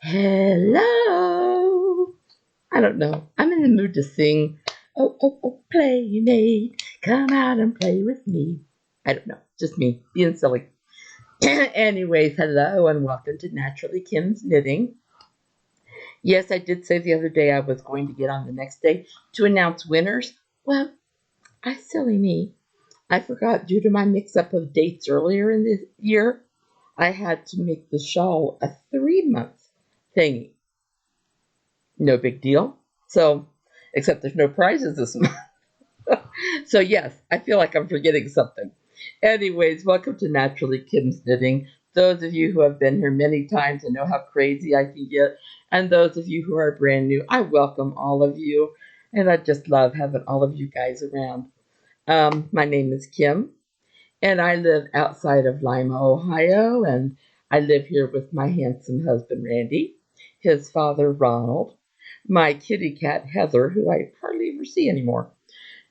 Hello. I don't know. I'm in the mood to sing. Oh, oh, oh, playmate, come out and play with me. I don't know. Just me being silly. Anyways, hello and welcome to Naturally Kim's Knitting. Yes, I did say the other day I was going to get on the next day to announce winners. Well, silly me. I forgot due to my mix up of dates earlier in the year. I had to make the shawl a 3-month thingy. No big deal. So, except there's no prizes this month. So, yes, I feel like I'm forgetting something. Anyways, welcome to Naturally Kim's Knitting. Those of you who have been here many times and know how crazy I can get, and those of you who are brand new, I welcome all of you. And I just love having all of you guys around. My name is Kim, and I live outside of Lima, Ohio, and I live here with my handsome husband, Randy, his father, Ronald, my kitty cat, Heather, who I hardly ever see anymore,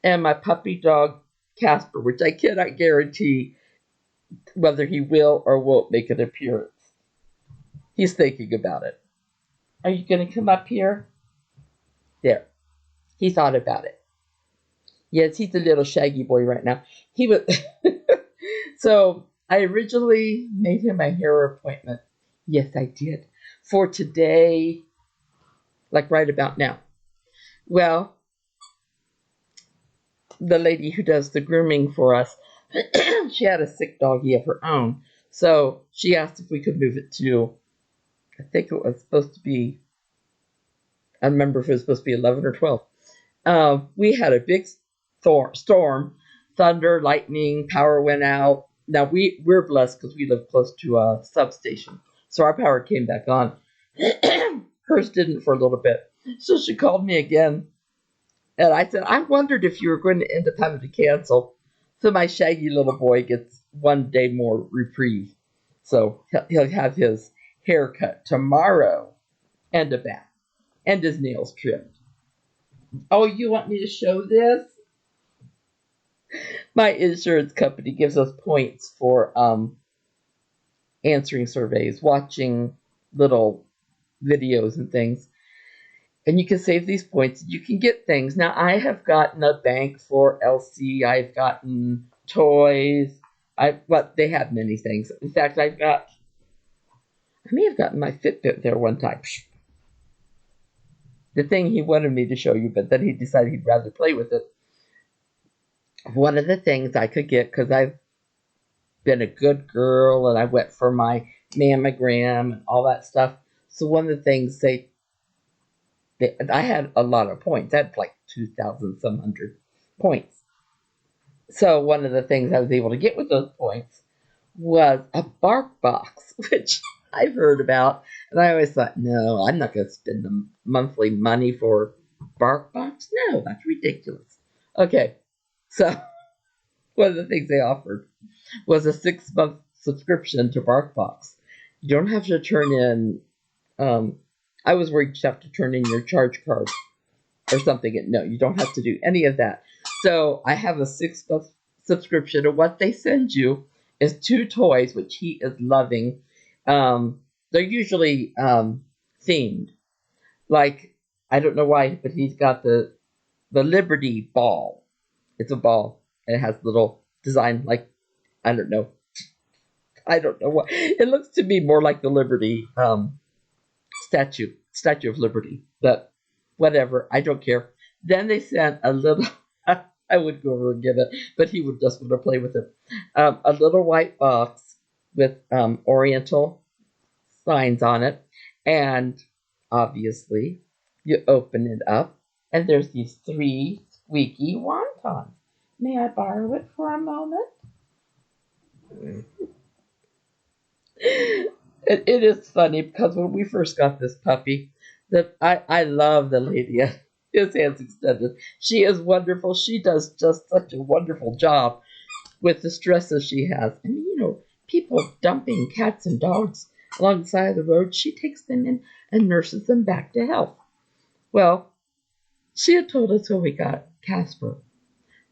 and my puppy dog, Casper, which I cannot guarantee whether he will or won't make an appearance. He's thinking about it. Are you going to come up here? There. He thought about it. Yes, he's a little shaggy boy right now. He was... So I originally made him a hair appointment. Yes, I did. For today, like right about now. Well, the lady who does the grooming for us, she had a sick doggy of her own. So she asked if we could move it to, I think it was supposed to be, I don't remember if it was supposed to be 11 or 12. We had a big storm, thunder, lightning, power went out. Now, we're blessed because we live close to a substation. So our power came back on. Hers didn't for a little bit. So she called me again. And I said, I wondered if you were going to end up having to cancel. So my shaggy little boy gets 1 day more reprieve. So he'll have his hair cut tomorrow and a bath and his nails trimmed. Oh, you want me to show this? My insurance company gives us points for answering surveys, watching little videos and things. And you can save these points. You can get things. Now, I have gotten a bank for Elsie. I've gotten toys. They have many things. In fact, I may have gotten my Fitbit there one time. The thing he wanted me to show you, but then he decided he'd rather play with it. One of the things I could get, because I've been a good girl and I went for my mammogram and all that stuff. So one of the things I had a lot of points. I had like 2,000 some hundred points. So one of the things I was able to get with those points was a bark box, which I've heard about. And I always thought, no, I'm not going to spend the monthly money for bark box. No, that's ridiculous. Okay, so one of the things they offered was a 6-month subscription to BarkBox. You don't have to turn in, I was worried you'd have to turn in your charge card or something. No, you don't have to do any of that. So I have a 6-month subscription, and what they send you is 2 toys, which he is loving. They're usually themed. Like, I don't know why, but he's got the Liberty ball. It's a ball, and it has little design, like, I don't know what. It looks to me more like the Liberty Statue of Liberty, but whatever, I don't care. Then they sent a little, I would go over and get it, but he would just want to play with it. A little white box with Oriental signs on it, and obviously you open it up, and there's these 3 squeaky wontons. May I borrow it for a moment? It is funny because when we first got this puppy, I love the lady at His Hands Extended. She is wonderful. She does just such a wonderful job with the stresses she has. And people dumping cats and dogs along the side of the road, she takes them in and nurses them back to health. Well, she had told us when we got Casper,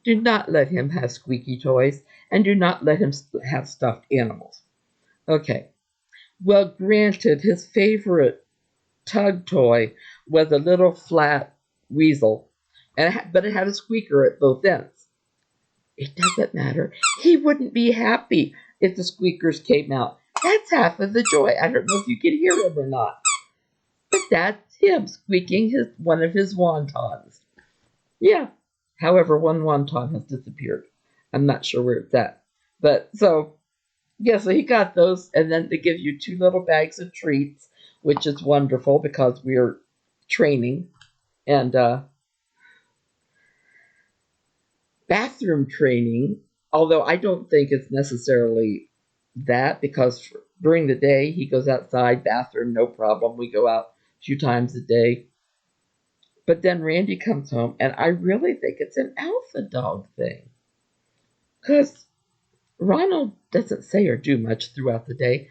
do not let him have squeaky toys, and do not let him have stuffed animals. Okay. Well, granted, his favorite tug toy was a little flat weasel, but it had a squeaker at both ends. It doesn't matter. He wouldn't be happy if the squeakers came out. That's half of the joy. I don't know if you can hear him or not, but that's him squeaking one of his wontons. Yeah. However, one wonton has disappeared. I'm not sure where it's at. But so, yeah, so he got those, and then they give you 2 little bags of treats, which is wonderful because we're training. And bathroom training, although I don't think it's necessarily that, because during the day he goes outside, bathroom, no problem. We go out a few times a day. But then Randy comes home, and I really think it's an alpha dog thing. Because Ronald doesn't say or do much throughout the day,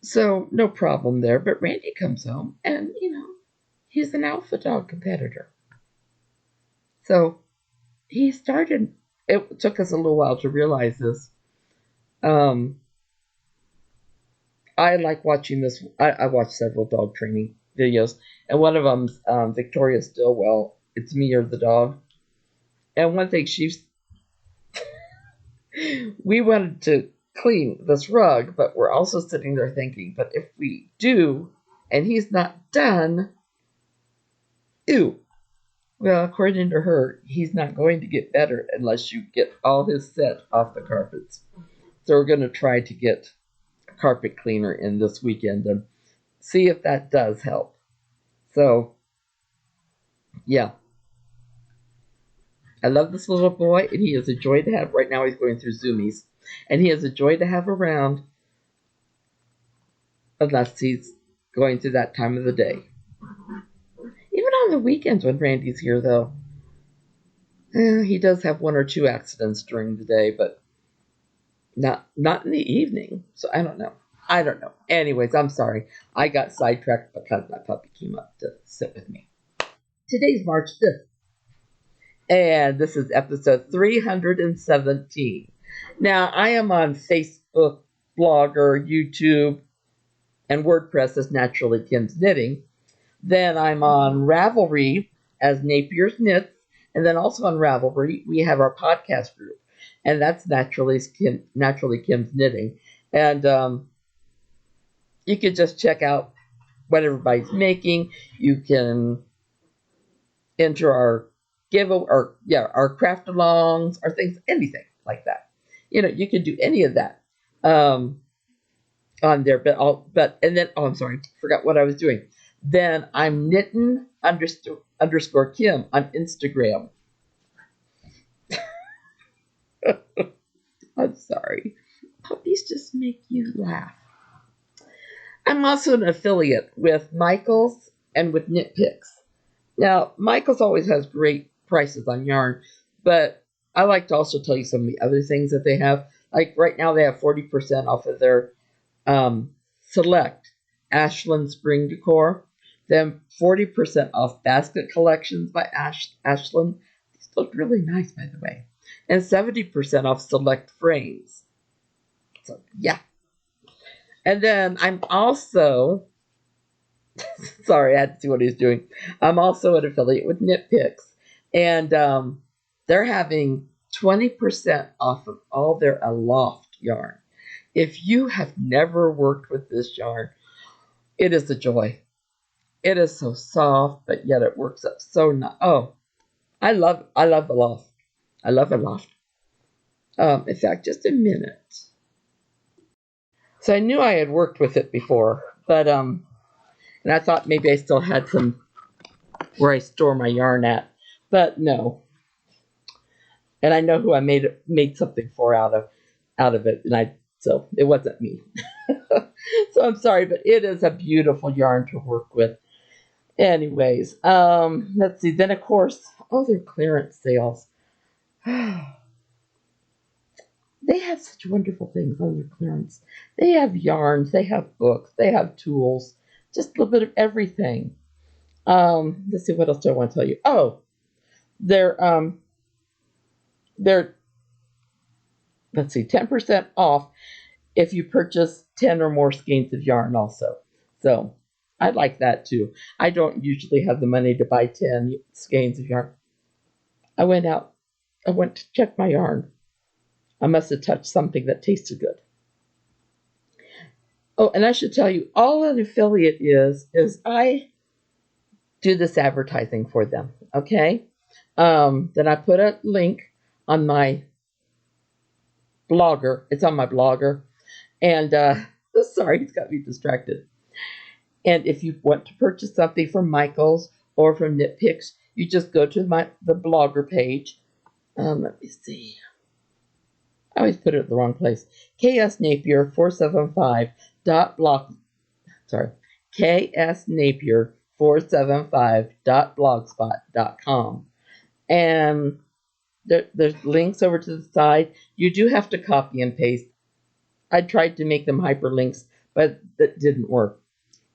so no problem there. But Randy comes home, and, he's an alpha dog competitor. So he started, it took us a little while to realize this. I like watching this. I watched several dog training videos, and one of them's Victoria Stillwell. It's me or the dog. And one thing we wanted to clean this rug, but we're also sitting there thinking, but if we do, and he's not done, ew. Well, according to her, he's not going to get better unless you get all his set off the carpets. So we're going to try to get a carpet cleaner in this weekend and see if that does help. So, yeah. I love this little boy, and he is a joy to have. Right now he's going through Zoomies, and he is a joy to have around unless he's going through that time of the day. Even on the weekends when Randy's here, though, he does have 1 or 2 accidents during the day, but not in the evening. So I don't know. Anyways, I'm sorry. I got sidetracked because my puppy came up to sit with me. Today's March 5th. And this is episode 317. Now, I am on Facebook, Blogger, YouTube, and WordPress as Naturally Kim's Knitting. Then I'm on Ravelry as Napier's Knits. And then also on Ravelry, we have our podcast group. And that's Naturally Kim's Knitting. And you can just check out what everybody's making. You can enter our our craft alongs, or things, anything like that. You can do any of that on there. I'm sorry, forgot what I was doing. Then I'm knitting underscore Kim on Instagram. I'm sorry. Puppies just make you laugh. I'm also an affiliate with Michaels and with Knit Picks. Now, Michaels always has great prices on yarn, but I like to also tell you some of the other things that they have. Like right now, they have 40% off of their select Ashland Spring Decor. Then 40% off basket collections by Ashland. These look really nice, by the way. And 70% off select frames. So, yeah. And then I'm also... Sorry, I had to see what he's doing. I'm also an affiliate with Knit Picks. And they're having 20% off of all their Aloft yarn. If you have never worked with this yarn, it is a joy. It is so soft, but yet it works up so nice. Oh, I love Aloft. I love Aloft. In fact, just a minute. So I knew I had worked with it before, but and I thought maybe I still had some where I store my yarn at, but no. And I know who I made something for out of it, so it wasn't me. So I'm sorry, but it is a beautiful yarn to work with. Anyways, let's see. Then of course, their clearance sales. They have such wonderful things on their clearance. They have yarns, they have books, they have tools, just a little bit of everything. Let's see, what else do I want to tell you? Oh, they're let's see, 10% off if you purchase 10 or more skeins of yarn also. So I like that too. I don't usually have the money to buy 10 skeins of yarn. I went out. I went to check my yarn. I must have touched something that tasted good. Oh, and I should tell you, all an affiliate is I do this advertising for them. Okay. Then I put a link on my blogger. It's on my blogger. And sorry, it's got me distracted. And if you want to purchase something from Michaels or from Knit Picks, you just go to the blogger page. Let me see. I always put it at the wrong place. ksnapier475.blog. Sorry, ksnapier475.blogspot.com. And there's links over to the side. You do have to copy and paste. I tried to make them hyperlinks, but that didn't work.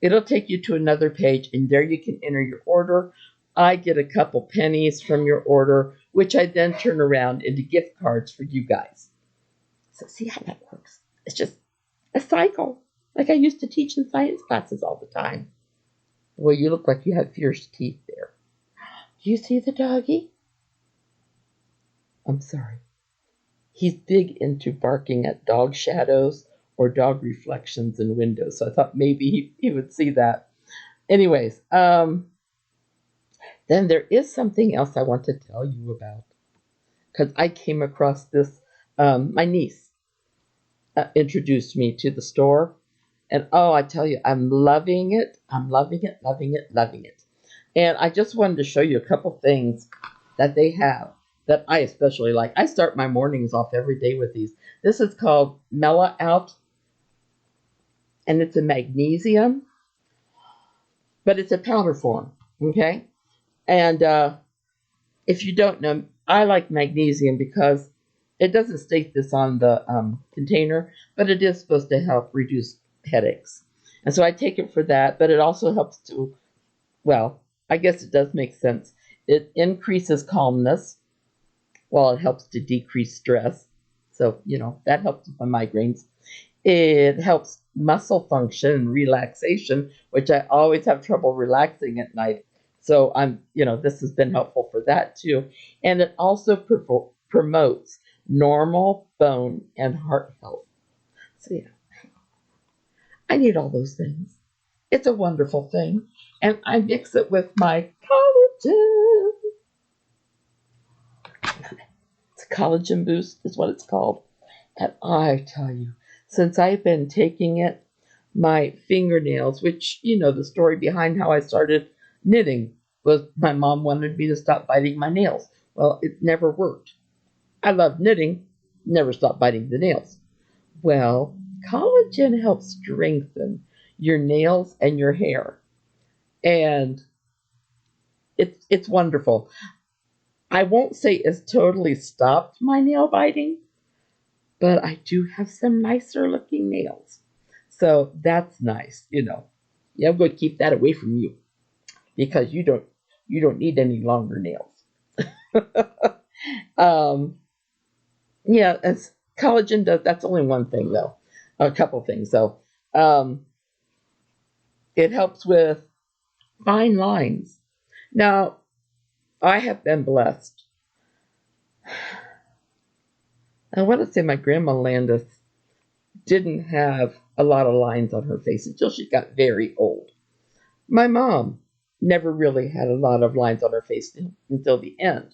It'll take you to another page, and there you can enter your order. I get a couple pennies from your order, which I then turn around into gift cards for you guys. So see how that works. It's just a cycle, like I used to teach in science classes all the time. Well, you look like you have fierce teeth there. Do you see the doggy? I'm sorry. He's big into barking at dog shadows or dog reflections in windows, so I thought maybe he would see that. Anyways, then there is something else I want to tell you about, because I came across this. My niece introduced me to the store, and oh, I tell you, I'm loving it. I'm loving it, loving it, loving it. And I just wanted to show you a couple things that they have that I especially like. I start my mornings off every day with these. This is called Mela-out, and it's a magnesium, but it's a powder form, okay? And if you don't know, I like magnesium because it doesn't state this on the container, but it is supposed to help reduce headaches. And so I take it for that, but it also helps to, well, I guess it does make sense. It increases calmness, while it helps to decrease stress. So, that helps with my migraines. It helps muscle function and relaxation, which I always have trouble relaxing at night. So this has been helpful for that too. And it also promotes normal bone and heart health. So yeah, I need all those things. It's a wonderful thing. And I mix it with my collagen. It's Collagen Boost is what it's called. And I tell you, since I've been taking it, my fingernails, which, the story behind how I started knitting was my mom wanted me to stop biting my nails. Well, it never worked. I love knitting, never stopped biting the nails. Well, collagen helps strengthen your nails and your hair. And it's wonderful. I won't say it's totally stopped my nail biting, but I do have some nicer looking nails. So that's nice, Yeah, I'm going to keep that away from you because you don't need any longer nails. Yeah, as collagen does. That's only one thing though, a couple things. So it helps with fine lines. Now, I have been blessed. I want to say my grandma Landis didn't have a lot of lines on her face until she got very old. My mom never really had a lot of lines on her face until the end.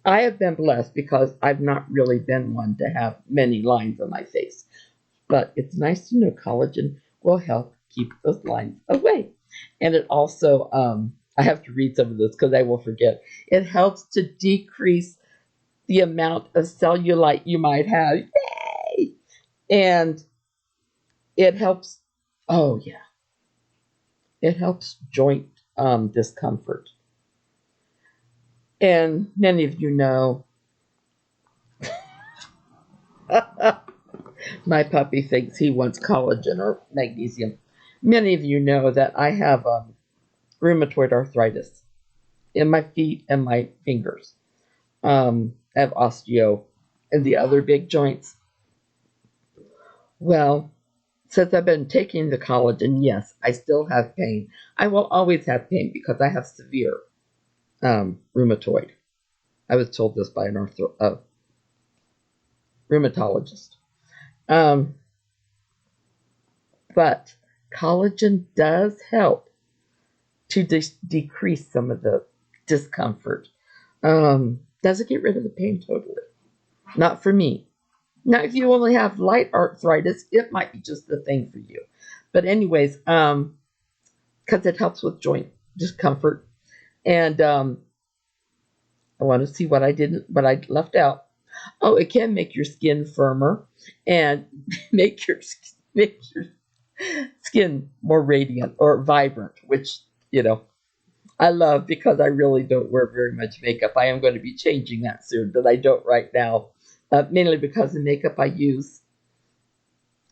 I have been blessed because I've not really been one to have many lines on my face. But it's nice to know collagen will help keep those lines away. And it also, I have to read some of this because I will forget. It helps to decrease the amount of cellulite you might have. Yay! And it helps, oh yeah, it helps joint discomfort. And many of you know, my puppy thinks he wants collagen or magnesium. Many of you know that I have rheumatoid arthritis in my feet and my fingers. I have osteo in the other big joints. Well, since I've been taking the collagen, yes, I still have pain. I will always have pain because I have severe rheumatoid. I was told this by an rheumatologist. Um, but collagen does help to decrease some of the discomfort. Doesn't get rid of the pain totally. Not for me. Now, if you only have light arthritis, it might be just the thing for you. But anyways, because it helps with joint discomfort. And I want to see what I left out. Oh, it can make your skin firmer and make your skin more radiant or vibrant, which I love because I really don't wear very much makeup. I am going to be changing that soon, but I don't right now, mainly because the makeup I use,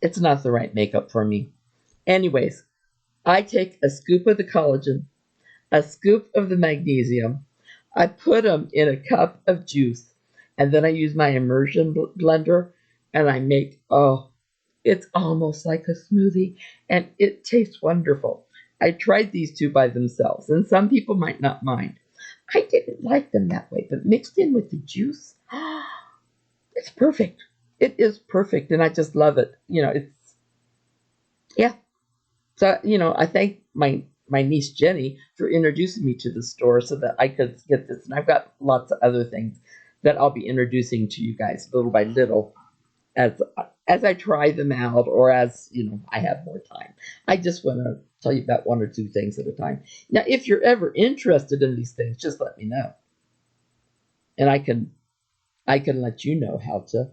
it's not the right makeup for me. Anyways, I take a scoop of the collagen, a scoop of the magnesium. I put them in a cup of juice, and then I use my immersion blender, and I make, it's almost like a smoothie, and it tastes wonderful. I tried these two by themselves, and some people might not mind. I didn't like them that way, but mixed in with the juice, it's perfect. It is perfect, and I just love it. Yeah. So, I thank my niece Jenny for introducing me to the store so that I could get this. And I've got lots of other things that I'll be introducing to you guys little by little as I try them out, or as I have more time. I just want to tell you about one or two things at a time. Now, if you're ever interested in these things, just let me know, and I can let you know how to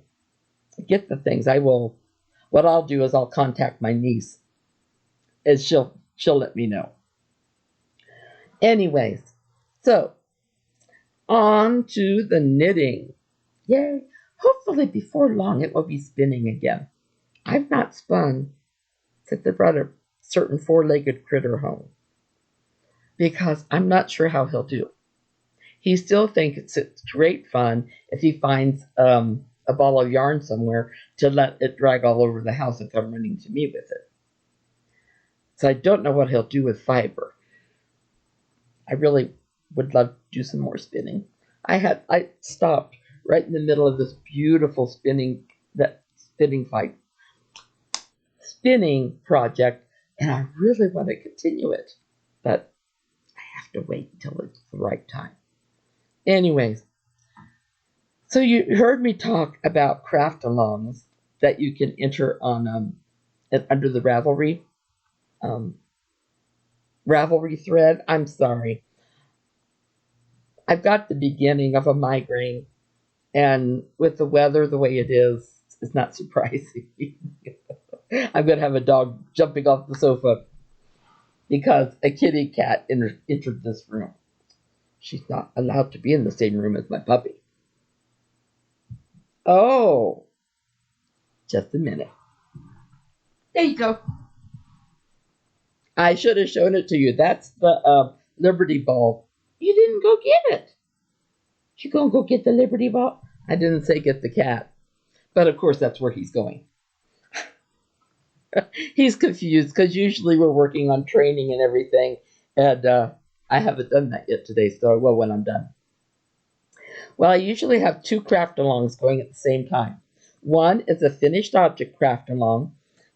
get the things. What I'll do is I'll contact my niece, and she'll let me know. Anyways, so on to the knitting. Yay! Hopefully before long it will be spinning again. I've not spun since I brought a certain four-legged critter home because I'm not sure how he'll do. He still thinks it's great fun if he finds a ball of yarn somewhere to let it drag all over the house and come running to me with it. So I don't know what he'll do with fiber. I really would love to do some more spinning. I stopped right in the middle of this beautiful spinning project, and I really want to continue it, but I have to wait until it's the right time. Anyways, so you heard me talk about craft alongs that you can enter on under the Ravelry thread. I'm sorry. I've got the beginning of a migraine, and with the weather the way it is, it's not surprising. I'm going to have a dog jumping off the sofa because a kitty cat entered this room. She's not allowed to be in the same room as my puppy. Oh, just a minute. There you go. I should have shown it to you. That's the Liberty Ball. You didn't go get it. You gonna go get the Liberty Ball? I didn't say get the cat, but of course that's where he's going. He's confused because usually we're working on training and everything, and I haven't done that yet today, so I will when I'm done. Well, I usually have two craft alongs going at the same time. One is a finished object craft along,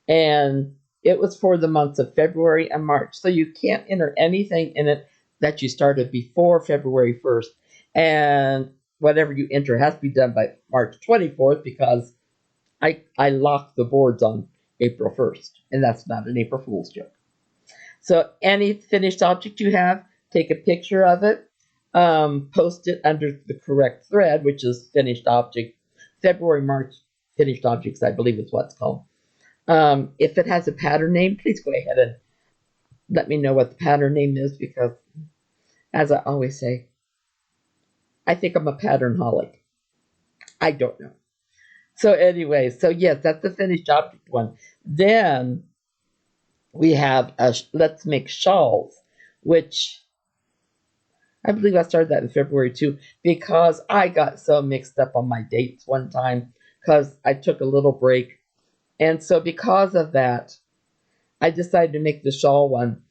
and it was for the months of February and March. So you can't enter anything in it that you started before February 1st. And whatever you enter has to be done by March 24th because I locked the boards on April 1st. And that's not an April Fool's joke. So any finished object you have, take a picture of it, post it under the correct thread, which is finished object, February, March finished objects, I believe is what it's called. If it has a pattern name, please go ahead and let me know what the pattern name is because, as I always say, I think I'm a pattern holic. I don't know. So anyway, so yes, that's the finished object one. Then we have let's make shawls, which I believe I started that in February too because I got so mixed up on my dates one time because I took a little break And so because of that, I decided to make the shawl one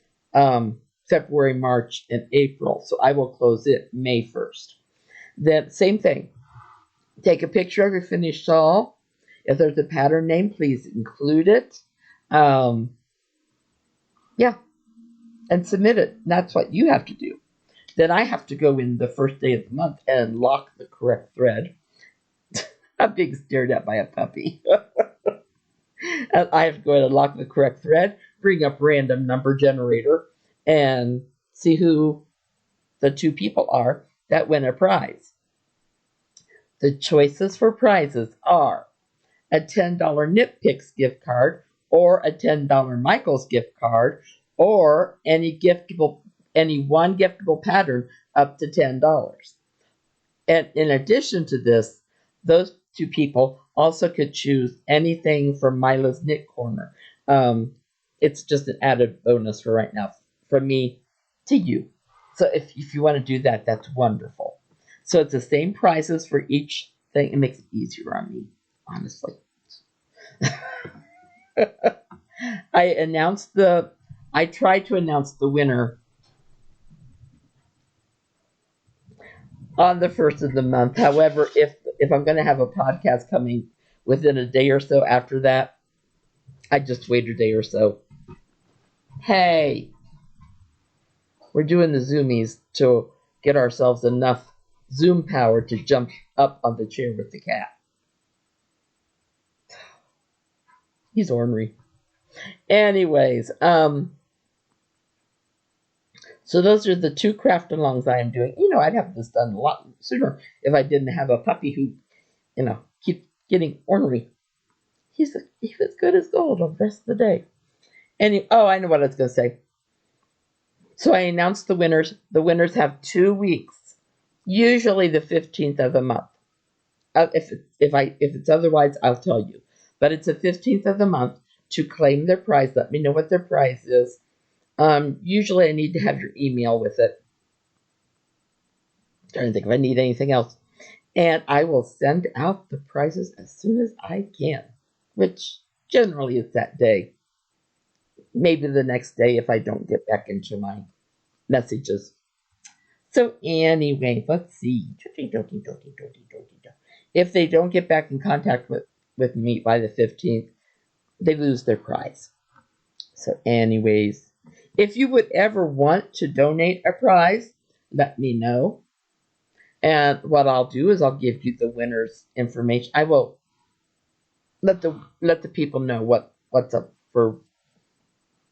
February, March, and April. So I will close it May 1st. Then same thing. Take a picture of your finished shawl. If there's a pattern name, please include it. Yeah, and submit it. That's what you have to do. Then I have to go in the first day of the month and lock the correct thread. I'm being stared at by a puppy. I have to go in and lock the correct thread, bring up random number generator, and see who the two people are that win a prize. The choices for prizes are a $10 Nip Picks gift card, or a $10 Michaels gift card, or any one giftable pattern up to $10. And in addition to this, those two people also could choose anything from Mila's Knit Corner. It's just an added bonus for right now, from me to you. So if you want to do that, that's wonderful. So it's the same prices for each thing. It makes it easier on me, honestly. I tried to announce the winner on the first of the month. However, if I'm going to have a podcast coming within a day or so after that, I just wait a day or so. Hey, we're doing the zoomies to get ourselves enough Zoom power to jump up on the chair with the cat. He's ornery. Anyways, so those are the two craft alongs I am doing. I'd have this done a lot sooner if I didn't have a puppy who, keeps getting ornery. He's as good as gold on the rest of the day. I know what I was going to say. So I announced the winners. The winners have 2 weeks, usually the 15th of the month. If it's otherwise, I'll tell you. But it's the 15th of the month to claim their prize. Let me know what their prize is. Usually I need to have your email with it. I'm trying to think if I need anything else. And I will send out the prizes as soon as I can, which generally is that day. Maybe the next day if I don't get back into my messages. So anyway, let's see. If they don't get back in contact with me by the 15th, they lose their prize. So anyways, if you would ever want to donate a prize, let me know. And what I'll do is I'll give you the winner's information. I will let the people know what's up for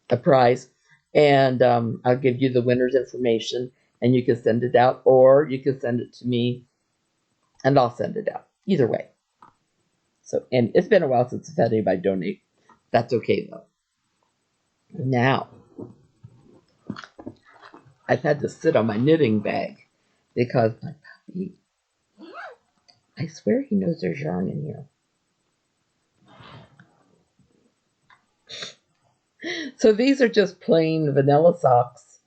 a prize, and I'll give you the winner's information, and you can send it out, or you can send it to me, and I'll send it out. Either way. So, and it's been a while since I've had anybody donate. That's okay though. Now, I've had to sit on my knitting bag because my puppy, I swear he knows there's yarn in here. So these are just plain vanilla socks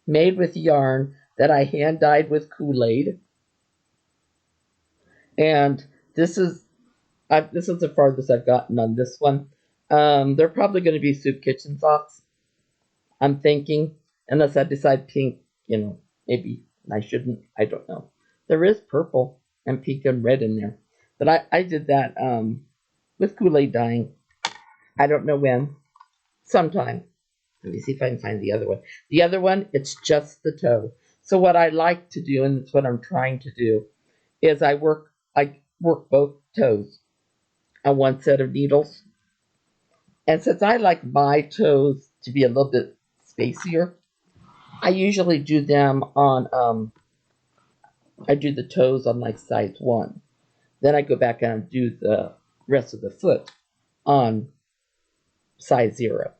made with yarn that I hand dyed with Kool-Aid. And this is the farthest I've gotten on this one. They're probably going to be soup kitchen socks, I'm thinking, unless I decide pink, maybe I shouldn't, I don't know. There is purple and pink and red in there. But I did that with Kool-Aid dyeing. I don't know when. Sometime. Let me see if I can find the other one. The other one, it's just the toe. So what I like to do, and it's what I'm trying to do, is I work both toes on one set of needles. And since I like my toes to be a little bit spacier, I usually do them on, I do the toes on like size 1. Then I go back and do the rest of the foot on size 0.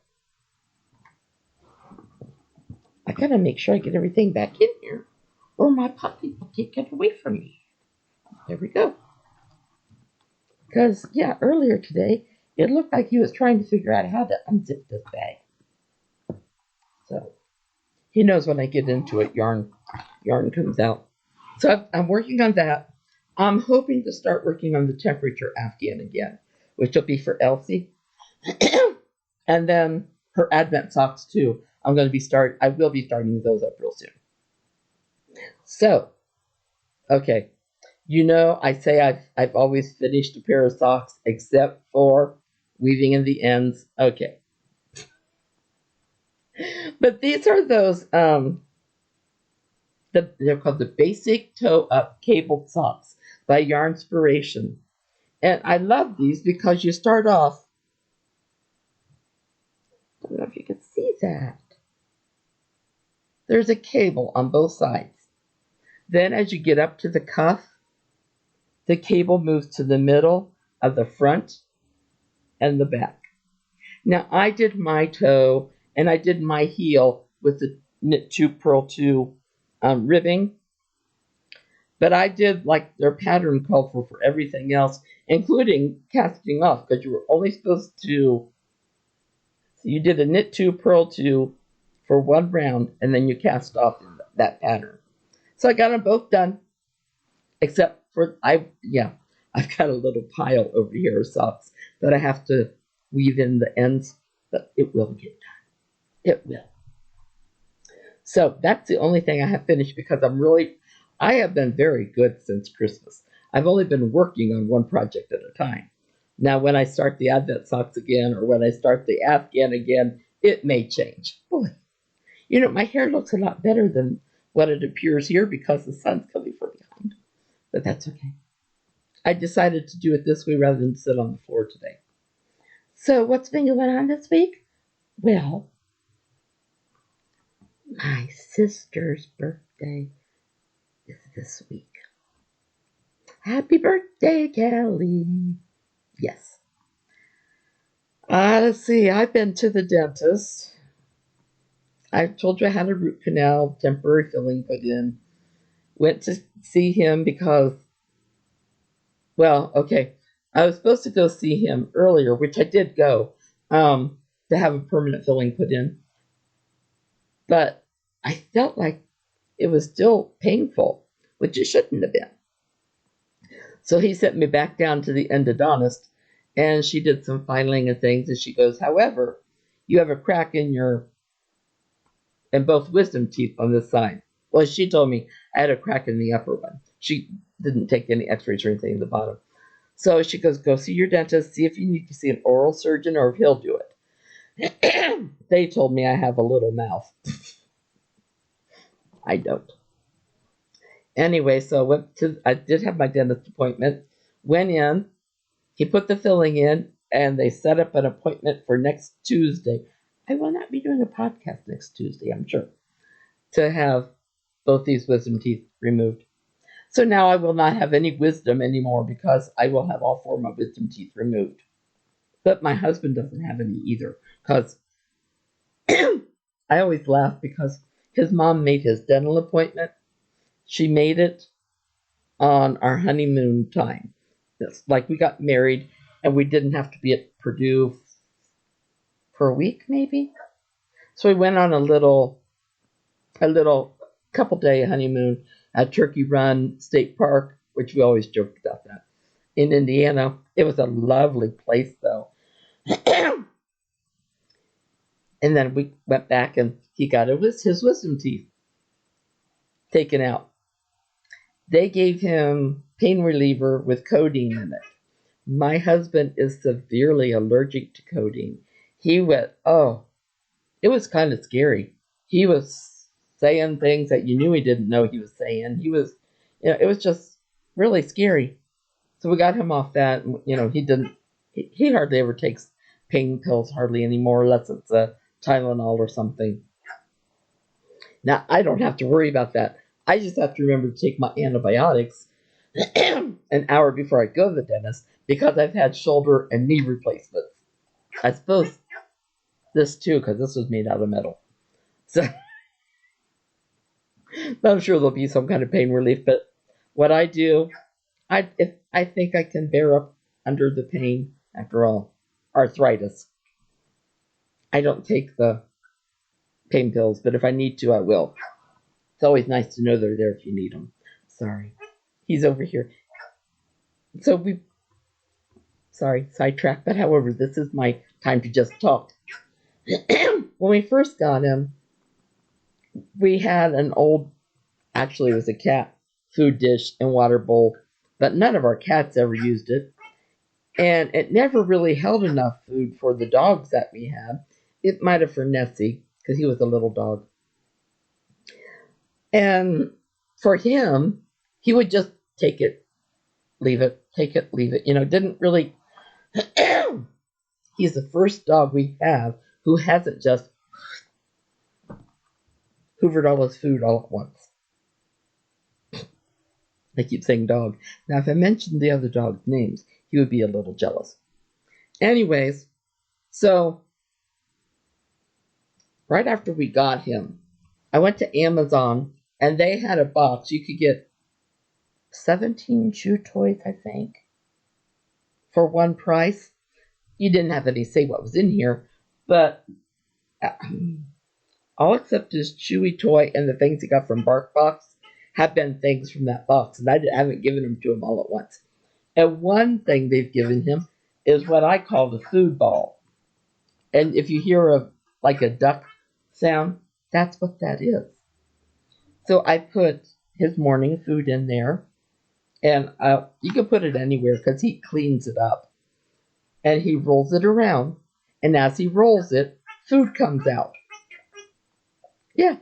I gotta make sure I get everything back in here, or my puppy will take it away from me. There we go. Because, yeah, earlier today, it looked like he was trying to figure out how to unzip this bag. So, he knows when I get into it, yarn comes out. So I'm working on that. I'm hoping to start working on the temperature afghan again. which will be for Elsie. And then her Advent socks too. I will be starting those up real soon. So, okay. I say I've always finished a pair of socks except for weaving in the ends. Okay. But these are those they're called the Basic Toe Up Cabled Socks by Yarnspiration. And I love these because you start off, I don't know if you can see that. There's a cable on both sides. Then as you get up to the cuff, the cable moves to the middle of the front and the back. Now I did my toe and I did my heel with the knit 2 purl 2 ribbing. But I did like their pattern called for everything else, including casting off, because you were only supposed to. So you did a knit 2 purl 2 for one round, and then you cast off that pattern. So I got them both done, except for I've got a little pile over here of socks that I have to weave in the ends, but it will get done. It will. So that's the only thing I have finished because I have been very good since Christmas. I've only been working on one project at a time. Now, when I start the Advent socks again, or when I start the Afghan again, it may change. Boy, my hair looks a lot better than what it appears here because the sun's coming from behind. But that's okay. I decided to do it this way rather than sit on the floor today. So what's been going on this week? Well, my sister's birthday is this week. Happy birthday, Kelly. Yes. Let's see. I've been to the dentist. I told you I had a root canal, temporary filling put in. Went to see him because, I was supposed to go see him earlier, which I did go, to have a permanent filling put in. But I felt like it was still painful, which it shouldn't have been. So he sent me back down to the endodontist, and she did some filing and things, and she goes, however, you have a crack in both wisdom teeth on this side. Well, she told me I had a crack in the upper one. She didn't take any x-rays or anything in the bottom. So she goes, go see your dentist, see if you need to see an oral surgeon or if he'll do it. They told me I have a little mouth. I don't. Anyway, so I did have my dentist appointment. Went in, he put the filling in, and they set up an appointment for next Tuesday. I will not be doing a podcast next Tuesday, I'm sure, to have both these wisdom teeth removed. So now I will not have any wisdom anymore because I will have all 4 of my wisdom teeth removed. But my husband doesn't have any either because I always laugh because his mom made his dental appointment. She made it on our honeymoon time. It's like we got married and we didn't have to be at Purdue for a week maybe. So we went on a little couple day honeymoon at Turkey Run State Park, which we always joked about that, in Indiana. It was a lovely place though. And then we went back and he got his wisdom teeth taken out. They gave him pain reliever with codeine in it. My husband is severely allergic to codeine. He went, it was kind of scary. He was saying things that you knew he didn't know he was saying. He was, it was just really scary. So we got him off that. He hardly ever takes pain pills hardly anymore unless it's a Tylenol or something. Now, I don't have to worry about that. I just have to remember to take my antibiotics an hour before I go to the dentist because I've had shoulder and knee replacements. I suppose this too, because this was made out of metal. So I'm sure there'll be some kind of pain relief. But what I do, I think I can bear up under the pain. After all, arthritis. I don't take the pain pills, but if I need to, I will. It's always nice to know they're there if you need them. Sorry. He's over here. So Sorry, sidetrack. But however, this is my time to just talk. When we first got him, we had an old, actually it was a cat, food dish and water bowl, but none of our cats ever used it. And it never really held enough food for the dogs that we had. It might have for Nessie, because he was a little dog. And for him, he would just take it, leave it, take it, leave it. Didn't really. He's the first dog we have who hasn't just hoovered all his food all at once. I keep saying dog. Now, if I mentioned the other dog's names, he would be a little jealous. Anyways, so right after we got him, I went to Amazon, and they had a box. You could get 17 chew toys, I think, for one price. You didn't have any say what was in here, but all except his chewy toy and the things he got from BarkBox have been things from that box, and I haven't given them to him all at once. And one thing they've given him is what I call the food ball. And if you hear like a duck sound, that's what that is. So I put his morning food in there, and you can put it anywhere because he cleans it up. And he rolls it around, and as he rolls it, food comes out. Yeah.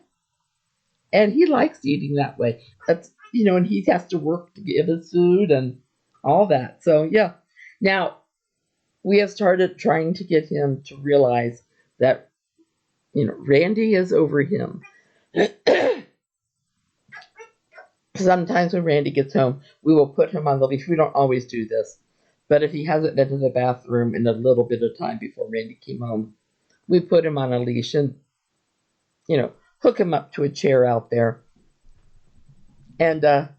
And he likes eating that way. That's, and he has to work to get his food and all that. So, yeah. Now, we have started trying to get him to realize that, Randy is over him. Sometimes when Randy gets home, we will put him on the leash. We don't always do this. But if he hasn't been to the bathroom in a little bit of time before Randy came home, we put him on a leash and, hook him up to a chair out there. And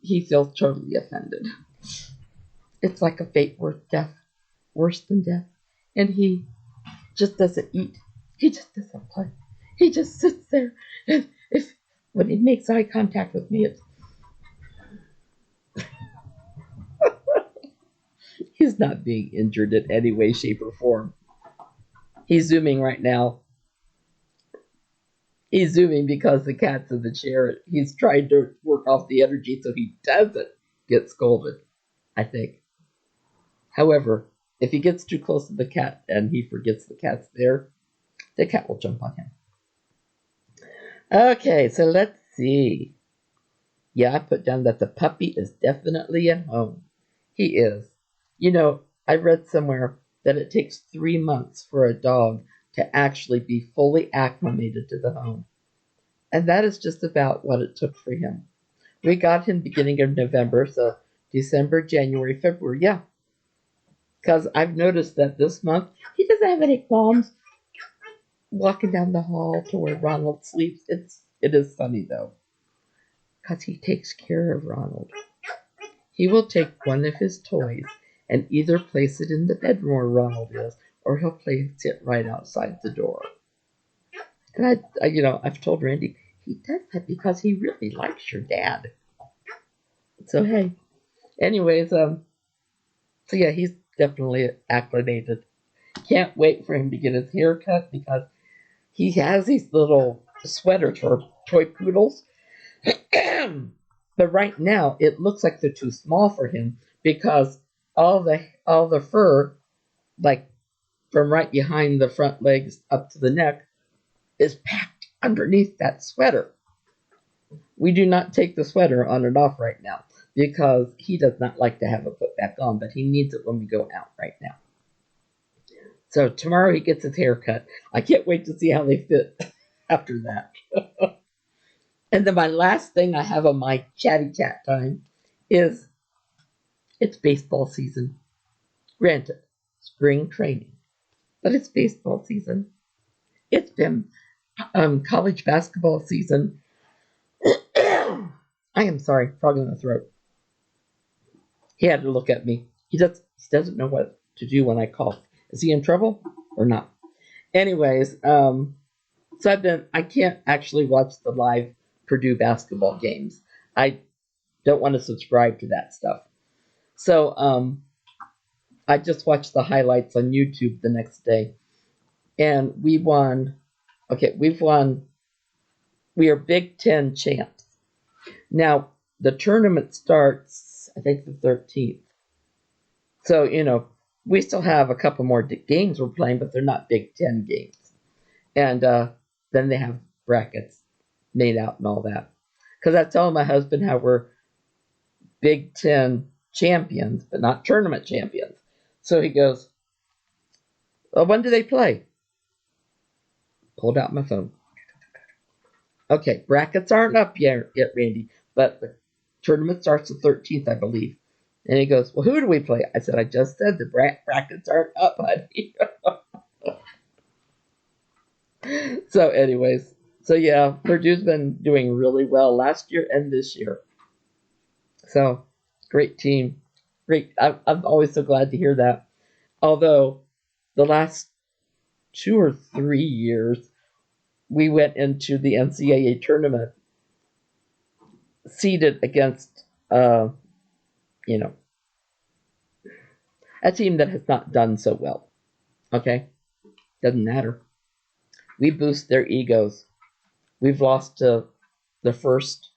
he feels totally offended. It's like a fate worse than death. And he just doesn't eat. He just doesn't play. He just sits there. And when he makes eye contact with me, it's he's not being injured in any way, shape, or form. He's zooming right now. He's zooming because the cat's in the chair. He's trying to work off the energy so he doesn't get scolded, I think. However, if he gets too close to the cat and he forgets the cat's there, the cat will jump on him. Okay, so let's see. Yeah, I put down that the puppy is definitely at home. He is. I read somewhere that it takes 3 months for a dog to actually be fully acclimated to the home. And that is just about what it took for him. We got him beginning of November, so December, January, February, yeah. Because I've noticed that this month, he doesn't have any qualms walking down the hall to where Ronald sleeps. It is funny, though, because he takes care of Ronald. He will take one of his toys and either place it in the bedroom where Ronald is, or he'll place it right outside the door. And I've told Randy, he does that because he really likes your dad. So, hey. Anyways, so yeah, he's definitely acclimated. Can't wait for him to get his hair cut because he has these little sweaters for toy poodles. But right now, it looks like they're too small for him because all the fur, like from right behind the front legs up to the neck, is packed underneath that sweater. We do not take the sweater on and off right now because he does not like to have it put back on, but he needs it when we go out right now. So tomorrow he gets his hair cut. I can't wait to see how they fit after that. And then my last thing I have on my chatty cat time is it's baseball season. Granted, spring training, but it's baseball season. It's been college basketball season. I am sorry, frog in the throat. He had to look at me. He doesn't know what to do when I cough. Is he in trouble or not? Anyways, so I can't actually watch the live Purdue basketball games. I don't want to subscribe to that stuff. So I just watched the highlights on YouTube the next day, and we won. Okay, we've won. We are Big Ten champs. Now, the tournament starts, I think, the 13th. So, we still have a couple more games we're playing, but they're not Big Ten games. And then they have brackets made out and all that. Because I tell my husband how we're Big Ten champions, but not tournament champions. So he goes, well, when do they play? Pulled out my phone. Okay, brackets aren't up yet, Randy, but the tournament starts the 13th, I believe. And he goes, well, who do we play? I said, I just said the brackets aren't up, honey. So anyways, yeah, Purdue's been doing really well last year and this year. So, great team. Great. I'm always so glad to hear that. Although, the last 2 or 3 years, we went into the NCAA tournament seeded against, a team that has not done so well. Okay? Doesn't matter. We boost their egos. We've lost to the first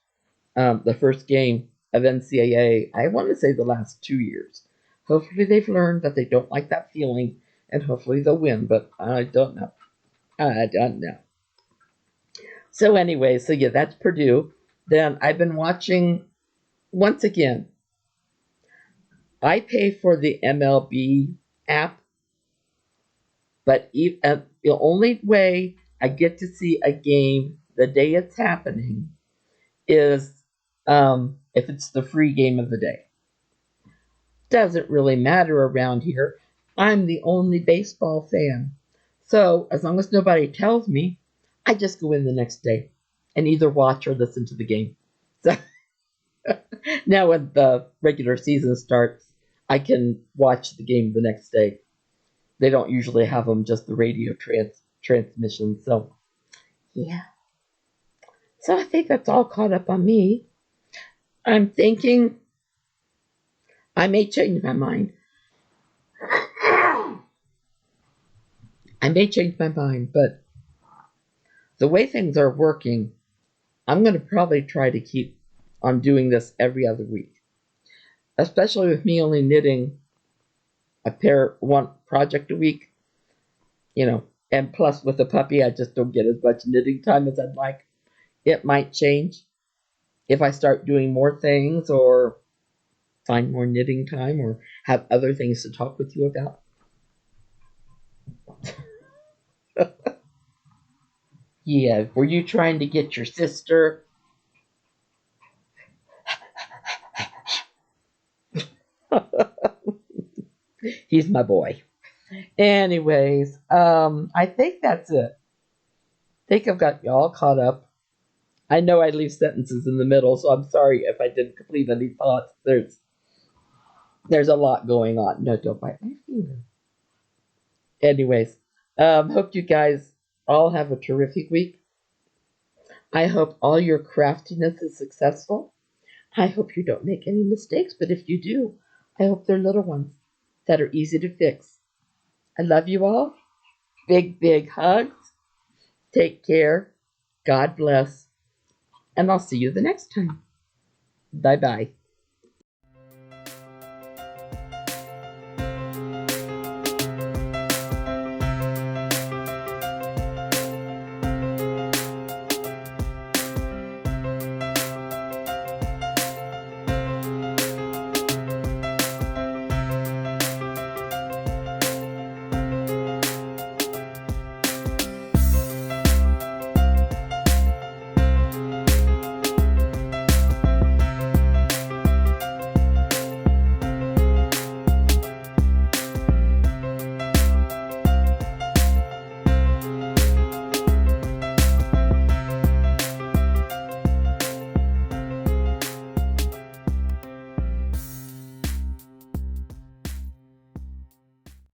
game of NCAA, I want to say the last 2 years. Hopefully they've learned that they don't like that feeling, and hopefully they'll win, but I don't know. So anyway, yeah, that's Purdue. Then I've been watching, once again, I pay for the MLB app, but the only way I get to see a game the day it's happening is if it's the free game of the day. Doesn't really matter around here. I'm the only baseball fan. So as long as nobody tells me, I just go in the next day and either watch or listen to the game. So now when the regular season starts, I can watch the game the next day. They don't usually have them, just the radio transmission. So yeah. So I think that's all caught up on me. I'm thinking I may change my mind. But the way things are working, I'm going to probably try to keep on doing this every other week. Especially with me only knitting one project a week, and plus with the puppy, I just don't get as much knitting time as I'd like. It might change if I start doing more things or find more knitting time or have other things to talk with you about. Yeah, were you trying to get your sister? He's my boy. Anyways, I think that's it. I think I've got y'all caught up. I know I leave sentences in the middle, so I'm sorry if I didn't complete any thoughts. There's a lot going on. No, don't bite my finger. Anyways, hope you guys all have a terrific week. I hope all your craftiness is successful. I hope you don't make any mistakes, but if you do, I hope they're little ones that are easy to fix. I love you all. Big, big hugs. Take care. God bless. And I'll see you the next time. Bye-bye.